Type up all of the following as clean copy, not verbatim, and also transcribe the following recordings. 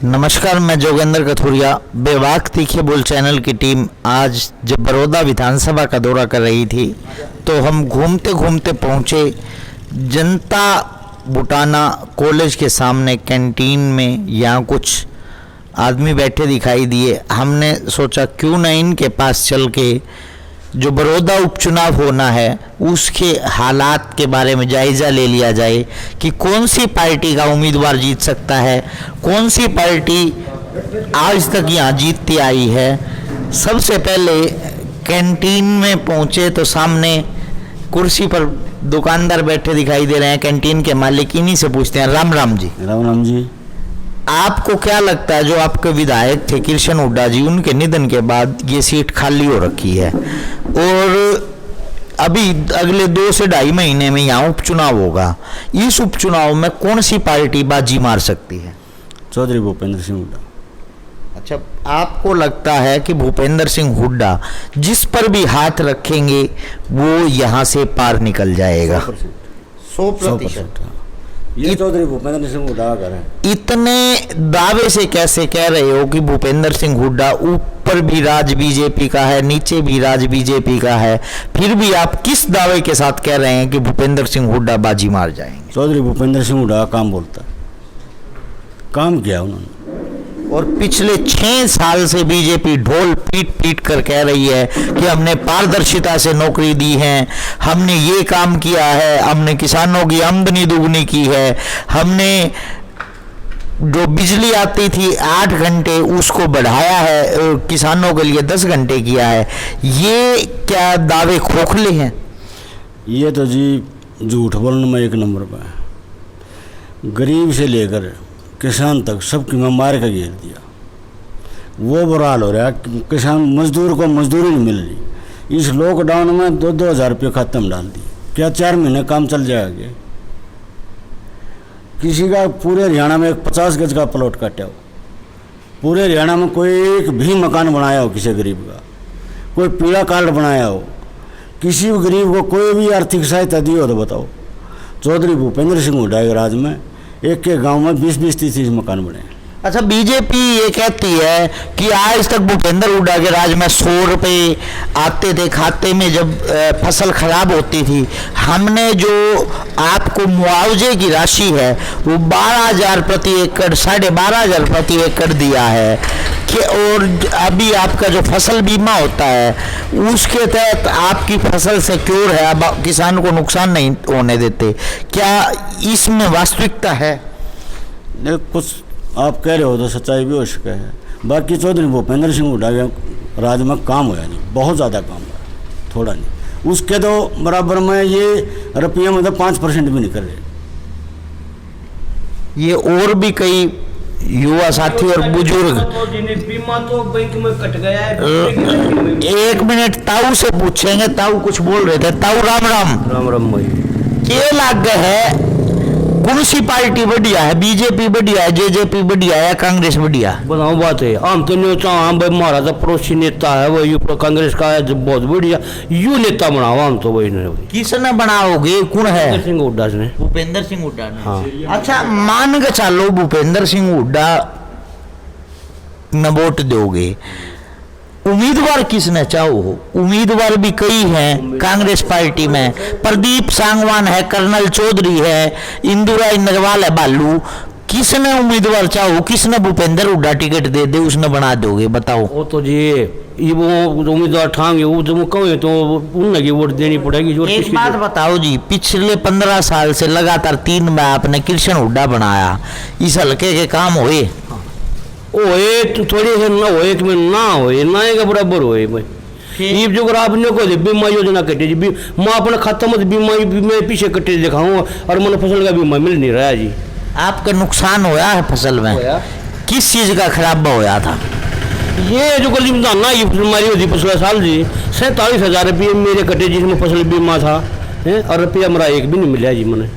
नमस्कार, मैं जोगेंद्र कथुरिया। बेबाक तीखे बोल चैनल की टीम आज जब बड़ौदा विधानसभा का दौरा कर रही थी तो हम घूमते घूमते पहुंचे जनता बुटाना कॉलेज के सामने कैंटीन में। यहाँ कुछ आदमी बैठे दिखाई दिए। हमने सोचा क्यों न इनके पास चल के जो बड़ौदा उपचुनाव होना है उसके हालात के बारे में जायज़ा ले लिया जाए कि कौन सी पार्टी का उम्मीदवार जीत सकता है, कौन सी पार्टी आज तक यहाँ जीतती आई है। सबसे पहले कैंटीन में पहुँचे तो सामने कुर्सी पर दुकानदार बैठे दिखाई दे रहे हैं। कैंटीन के मालिक, इन्हीं से पूछते हैं। राम राम जी। राम राम जी। आपको क्या लगता है जो आपके विधायक थे कृष्ण हुड्डा जी, उनके निधन के बाद ये सीट खाली हो रखी है और अभी अगले 2 से 2.5 महीने में यहाँ उपचुनाव होगा, इस उपचुनाव में कौन सी पार्टी बाजी मार सकती है? चौधरी भूपेंद्र सिंह हुड्डा। अच्छा, आपको लगता है कि भूपेंद्र सिंह हुड्डा जिस पर भी हाथ रखेंगे वो यहाँ से पार निकल जाएगा? 100%। ये चौधरी भूपेंद्र सिंह हुड्डा का घर है। इतने दावे से कैसे कह रहे हो कि भूपेंद्र सिंह हुड्डा ऊपर भी राज बीजेपी का है, नीचे भी राज बीजेपी का है, फिर भी आप किस दावे के साथ कह रहे हैं कि भूपेंद्र सिंह हुड्डा बाजी मार जाएंगे? चौधरी भूपेंद्र सिंह हुड्डा काम बोलता है, काम किया उन्होंने। और पिछले 6 साल से बीजेपी ढोल पीट पीट कर कह रही है कि हमने पारदर्शिता से नौकरी दी है, हमने ये काम किया है, हमने किसानों की आमदनी दुगनी की है, हमने जो बिजली आती थी 8 घंटे उसको बढ़ाया है, किसानों के लिए 10 घंटे किया है। ये क्या दावे खोखले हैं? ये तो जी झूठ बोलने में एक नंबर पर है। गरीब से लेकर किसान तक सबकी मैं मार के घेर दिया। वो बुरा हाल हो रहा है, किसान मजदूर को मजदूरी नहीं मिल रही। इस लॉकडाउन में 2-2 हज़ार रुपये खाते में डाल दी। क्या 4 महीने काम चल जाएगा? किसी का पूरे हरियाणा में 50 गज का प्लॉट काटा हो, पूरे हरियाणा में कोई एक भी मकान बनाया हो किसी गरीब का, कोई पीला कार्ड बनाया हो, किसी भी गरीब को कोई भी आर्थिक सहायता दी हो तो बताओ। चौधरी भूपेंद्र सिंह हुड्डा के राज में एक के गांव में 20-20-30 मकान बने। अच्छा, बीजेपी ये कहती है कि आज तक भूपेंद्र हुड्डा के राज में 100 रुपये आते थे खाते में जब फसल खराब होती थी। हमने जो आपको मुआवजे की राशि है वो 12,000 प्रति एकड़, 12,500 प्रति एकड़ दिया है कि, और अभी आपका जो फसल बीमा होता है उसके तहत आपकी फसल सिक्योर है, अब किसान को नुकसान नहीं होने देते। क्या इसमें वास्तविकता है? कुछ आप कह रहे हो तो सच्चाई भी हो सके है। बाकी चौधरी भूपेंद्र सिंह हुड्डा के राज में काम होया नहीं, बहुत ज़्यादा काम हुआ, थोड़ा नहीं। उसके तो बराबर में ये रुपये में तो 5% भी नहीं कर रहे। ये और भी कई युवा साथी और बुजुर्ग, बीमा तो बैंक में कट गया है। 1 मिनट ताऊ से पूछेंगे। ताऊ कुछ बोल रहे थे। ताऊ राम राम। राम राम भाई। ये लाग है कौन सी पार्टी बढ़िया है? बीजेपी बढ़िया है, जेजेपी बढ़िया है, कांग्रेस बढ़िया? बताओ बात है, हम तो नेता हम भाई, हमारा तो पड़ोसी नेता है वो यू कांग्रेस का है, जो बहुत बढ़िया यू नेता बनाओ हम तो वही नहीं। किसने बनाओगे? कौन है? सिंह हुड्डा ने। भूपेंद्र सिंह हुड्डा ने। हाँ। अच्छा, मान के चलो भूपेंद्र सिंह हुड्डा न वोट दोगे, उम्मीदवार किसने चाहो हो? उम्मीदवार भी कई हैं कांग्रेस पार्टी में। प्रदीप सांगवान है, कर्नल चौधरी है, इंदिरा नरवाल है, बालू। किसने उम्मीदवार चाहो, किसने भूपेंद्र हुड्डा टिकट दे दे उसने बना दोगे? बताओ। वो तो जी ये वो उम्मीदवार ठांगे वो तो कहो तो उन्हें की वोट देनी पड़ेगी। जो एक बात बताओ जी, पिछले 15 साल से लगातार 3 बार आपने कृष्ण हुड्डा बनाया, इस हल्के के काम हुए? ओए तो थोड़ी से ना हो, एक में ना हो, ना के बराबर हो भाई। ये जो आपने को बीमा योजना कटे जी, मैं अपने खाता में बीमा पीछे कटे दिखाऊँ और मैंने फसल का बीमा मिल नहीं रहा जी। आपका नुकसान होया है फसल में? किस चीज का खराबा होया था? ये जो कर ना ये बीमारी होती पिछले साल जी 47,000 रुपये मेरे कटे जिसमें फसल बीमा था है, और रुपया मेरा एक भी नहीं मिला जी मैंने।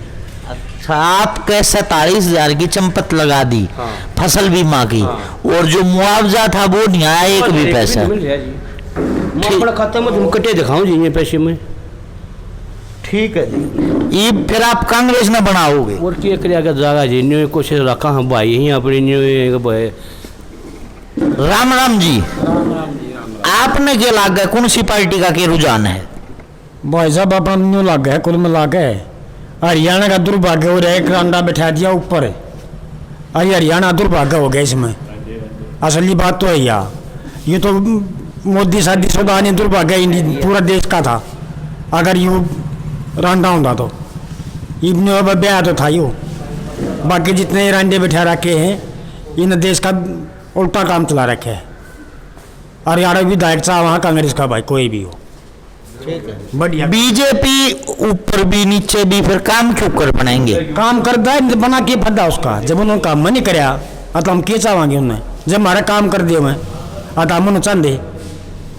अच्छा, आपके 47,000 की चंपत लगा दी। हाँ। फसल बीमा की। हाँ। और जो मुआवजा था वो नहीं आया एक भी पैसा? मैं अपने खाते में तुम कटे दिखाऊं जी ये पैसे में। ठीक है जी। ये फिर आप कांग्रेस न बनाओगे? और क्या करिया का जागा जी न्यू कुछ रखा हम भाई यहीं अपने न्यू भाई। राम राम जी। आपने क्या लगा कौन सी पार्टी का क्या रुझान है? भाई साहब अपना न्यू लग गया कुल मिला के हरियाणा का दुर्भाग्य हो रहा है, करांडा बैठा दिया ऊपर। अरे हरियाणा दुर्भाग्य हो गया इसमें, असली बात तो है यार। ये तो मोदी शादीशुदा ने दुर्भाग्य पूरा देश का था। अगर यूँ रांडा होता तो इब्ने ब्याह तो था यूँ। बाकी जितने रांडे बैठा रखे हैं इन देश का उल्टा काम चला रखे है। हरियाणा विधायक चाहे वहाँ कांग्रेस का भाई कोई भी हो बढ़िया। बीजेपी ऊपर भी नीचे भी फिर काम क्यों कर बनाएंगे? काम करता है बना के फदा उसका। जब उन्होंने काम नहीं कराया तो हम क्या चाहेंगे उन्हें? जब हमारा काम कर दिए हुए तो हम उन्हें चाहते।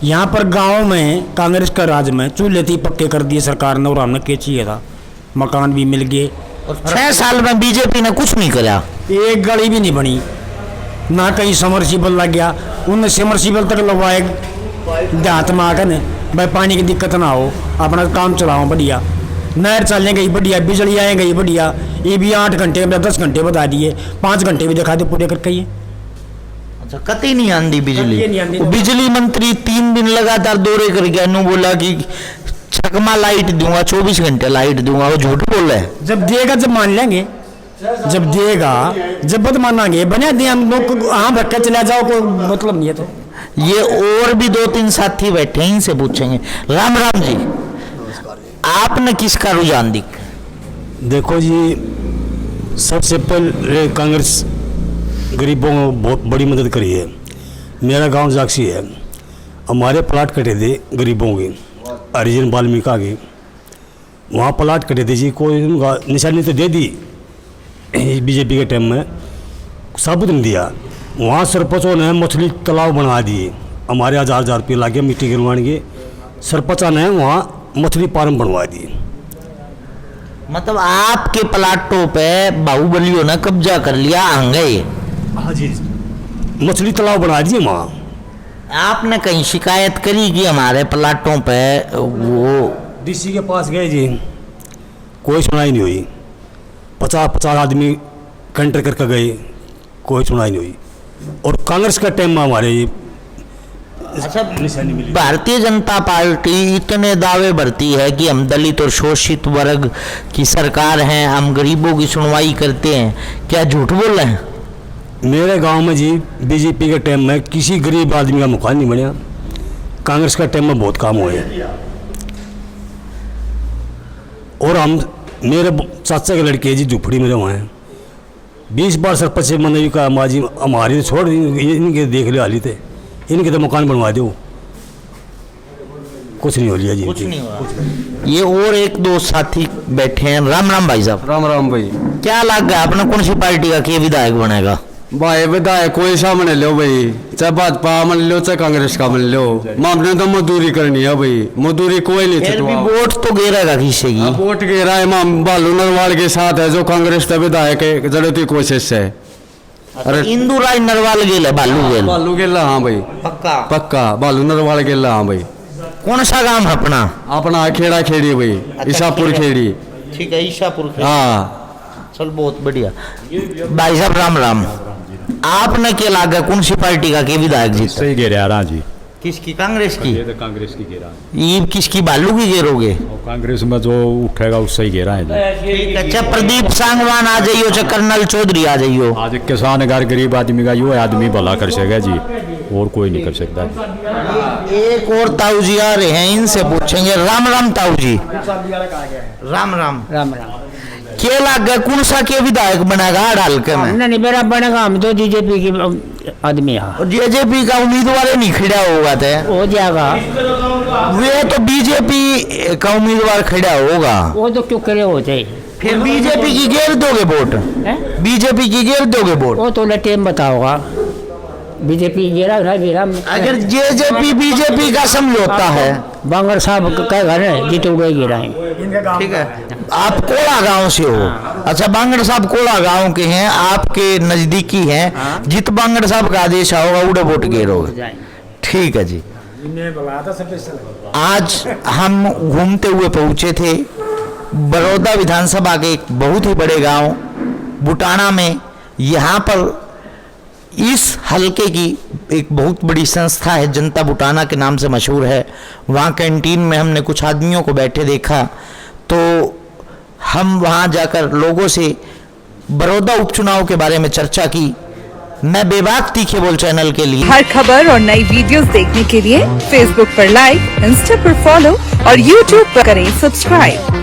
यहाँ पर गांव में कांग्रेस का राज में चूल्हे थी पक्के कर दिए सरकार ने और हमने क्या चाहिए था? मकान भी मिल गए। और 6 साल में बीजेपी ने कुछ नहीं करा। एक गली भी नहीं बनी, ना कहीं समरसीबल लग गया। उनने समरसीबल तक लगवाए देहात में आकर ने भाई पानी की दिक्कत ना हो, अपना काम चलाओ बढ़िया। नहर चलने गई बढ़िया, बिजली आए गई बढ़िया। ये भी 8 घंटे में 10 घंटे बता दिए, 5 घंटे भी दिखा दे पूरे करके। ये अच्छा कतई नहीं आंदी बिजली? कतई नहीं आंदी। वो बिजली मंत्री 3 दिन लगातार दौरे कर गया, नु बोला कि छकमा लाइट दूंगा, 24 घंटे लाइट दूंगा। वो झूठ बोल रहा है। जब देगा जब मान लेंगे, जब देगा जब बद मानेंगे। बना दिए हम लोग हाँ भक्का चला जाओ, कोई मतलब नहीं है। तो ये और भी 2-3 साथी बैठे हैं, इनसे पूछेंगे। राम राम जी, आपने किसका रुझान दिखा? देखो जी, सबसे पहले कांग्रेस गरीबों को बहुत बड़ी मदद करी है। मेरा गांव जाक्सी है, हमारे प्लाट कटे थे गरीबों के, हरिजन वाल्मीका के। वहाँ प्लाट कटे थे जी, कोई उनका निशानी तो दे दी बीजेपी के टाइम में, साबुत नहीं दिया। वहाँ सरपंचों ने मछली तालाब बना दिए, हमारे 1000 रुपये लगे मिट्टी गिरवाने के। सरपंच ने वहाँ मछली फार्म बनवा दिए। मतलब आपके प्लाटों पे बाहुबलियों ने कब्जा कर लिया, आ गए। हाँ जी, मछली तालाब बना दिए वहाँ। आपने कहीं शिकायत करी कि हमारे प्लाटों पे वो? डीसी के पास गए जी, कोई सुनाई नहीं हुई। 50 आदमी कंटर करके गए, कोई सुनाई नहीं हुई। और कांग्रेस का टाइम में हमारे अच्छा, भारतीय जनता पार्टी इतने दावे भरती है कि हम दलित और शोषित वर्ग की सरकार हैं, हम गरीबों की सुनवाई करते हैं, क्या झूठ बोल रहे हैं? मेरे गांव में जी बीजेपी के टाइम में किसी गरीब आदमी का मकान नहीं बना। कांग्रेस का टाइम में बहुत काम हुए। और हम मेरे चाचा के लड़के जी झुपड़ी में रहे हैं, 20 बार सरपंच से मैंने भी कहा माँ जी हमारी तो छोड़ इनके देख ले हाली थे, इनके तो मकान बनवा दो। कुछ नहीं हो लिया जी, कुछ नहीं हुआ। ये और 1-2 साथी बैठे हैं। राम राम भाई साहब। राम राम भाई। क्या लग गया अपना कौन सी पार्टी का के विधायक बनेगा? भाई विधायक कोई सा मन लो भाई, चाहे भाजपा मन लो चाहे कांग्रेस का मन लो, हमने तो मजदूरी करनी है भाई। मजदूरी कोई नहीं फिर भी छुटवा। वोट तो गिरेगा किसी की। वोट गिरा है माम बालू नरवाल के साथ है, जो कांग्रेस का विधायक है जरूरती कोशिश है। अरे इंदू राज नरवाल गेल है, बालू गेल। बालू गेला हाँ भाई, पक्का पक्का बालू नरवाल गेला हाँ भाई। कौन सा गांव है अपना? अपना खेड़ा खेड़ी भाई, ईसापुर खेड़ी। ठीक है, ईशापुर। हाँ चल बहुत बढ़िया। भाई साहब राम राम, आपने क्या लगा कौन सी पार्टी का के विधायक जीता? सही कह रहा जी। किसकी? कांग्रेस की? ये तो कांग्रेस की घेरा ये किसकी? बालू की घेरोगे? और कांग्रेस में जो उठेगा उससे ही घेरा है जी। ठीक है। अच्छा प्रदीप सांगवान आ जाइयो, चाहे कर्नल चौधरी आ जाइयो। आज किसान घर गरीब आदमी का यो आदमी भला कर सकेगा जी, और कोई नहीं कर सकता जी। एक और ताऊ जी आ रहे हैं, इनसे पूछेंगे। राम राम ताऊ जी। राम राम। राम राम। क्या लगा कौन सा के विधायक बनेगा हल्के में? नहीं मेरा बनेगा, हम तो बीजेपी की आदमी है। और बीजेपी का उम्मीदवार नहीं खड़ा होगा थे? हो जाएगा। वे तो बीजेपी का उम्मीदवार खड़ा होगा। वो तो क्यों करे होते? फिर बीजेपी की घेर दोगे वोट? बीजेपी की घेर दोगे वोट? वो तो टाइम बताओगा। बीजेपी गिरा ना गिरा। अगर जेजेपी बीजेपी का समझौता है, बांगर साहब का घर है जीतोगे गिरा है। ठीक है। आप कोड़ा गांव से हो? अच्छा, बांगड़ साहब कोड़ा गांव के हैं, आपके नजदीकी हैं। जित बांगड़ साहब का आदेश होगा उड़े वोट गिरोगे। ठीक है जी। आज हम घूमते हुए पहुंचे थे बड़ौदा विधानसभा के एक बहुत ही बड़े गांव बुटाना में, यहाँ पर इस हलके की एक बहुत बड़ी संस्था है, जनता बुटाना के नाम से मशहूर है। वहाँ कैंटीन में हमने कुछ आदमियों को बैठे देखा, तो हम वहाँ जाकर लोगों से बड़ौदा उपचुनाव के बारे में चर्चा की। मैं बेबाक तीखे बोल चैनल के लिए हर खबर और नई वीडियोस देखने के लिए फेसबुक पर लाइक, इंस्टा पर फॉलो और यूट्यूब पर करें सब्सक्राइब।